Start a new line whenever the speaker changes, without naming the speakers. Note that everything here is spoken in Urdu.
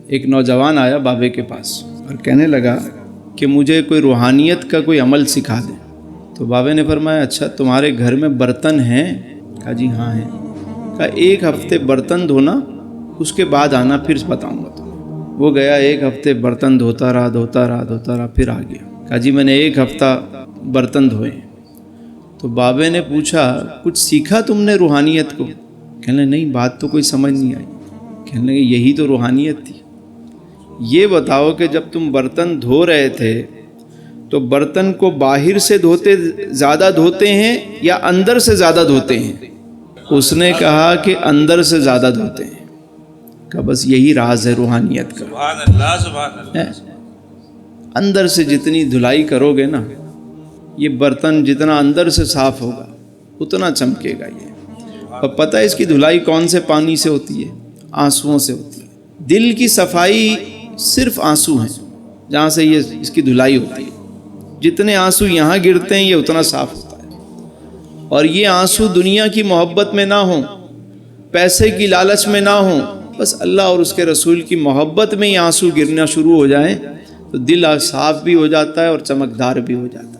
ایک نوجوان آیا بابے کے پاس اور کہنے لگا کہ مجھے کوئی روحانیت کا کوئی عمل سکھا دیں۔ تو بابے نے فرمایا اچھا تمہارے گھر میں برتن ہیں؟ کہا جی ہاں ہیں۔ کہا ایک ہفتے برتن دھونا، اس کے بعد آنا پھر بتاؤں گا تمہیں۔ وہ گیا، ایک ہفتے برتن دھوتا رہا، پھر آ گیا۔ کہا جی میں نے ایک ہفتہ برتن دھوئے۔ تو بابے نے پوچھا کچھ سیکھا تم نے روحانیت کو؟ کہنے نہیں، بات تو کوئی سمجھ نہیں آئی۔ کہنے لگے یہی تو روحانیت تھی۔ یہ بتاؤ کہ جب تم برتن دھو رہے تھے تو برتن کو باہر سے زیادہ دھوتے ہیں یا اندر سے زیادہ دھوتے ہیں؟ اس نے کہا کہ اندر سے زیادہ دھوتے ہیں۔ کہ بس یہی راز ہے روحانیت کا۔
سبحان اللہ سبحان اللہ۔
اندر سے جتنی دھلائی کرو گے نا، یہ برتن جتنا اندر سے صاف ہوگا اتنا چمکے گا یہ۔ اور پتہ ہے اس کی دھلائی کون سے پانی سے ہوتی ہے؟ آنسوؤں سے ہوتی ہے۔ دل کی صفائی صرف آنسو ہیں جہاں سے یہ اس کی دھلائی ہوتی ہے۔ جتنے آنسو یہاں گرتے ہیں یہ اتنا صاف ہوتا ہے۔ اور یہ آنسو دنیا کی محبت میں نہ ہوں، پیسے کی لالچ میں نہ ہوں، بس اللہ اور اس کے رسول کی محبت میں یہ آنسو گرنا شروع ہو جائیں تو دل صاف بھی ہو جاتا ہے اور چمکدار بھی ہو جاتا ہے۔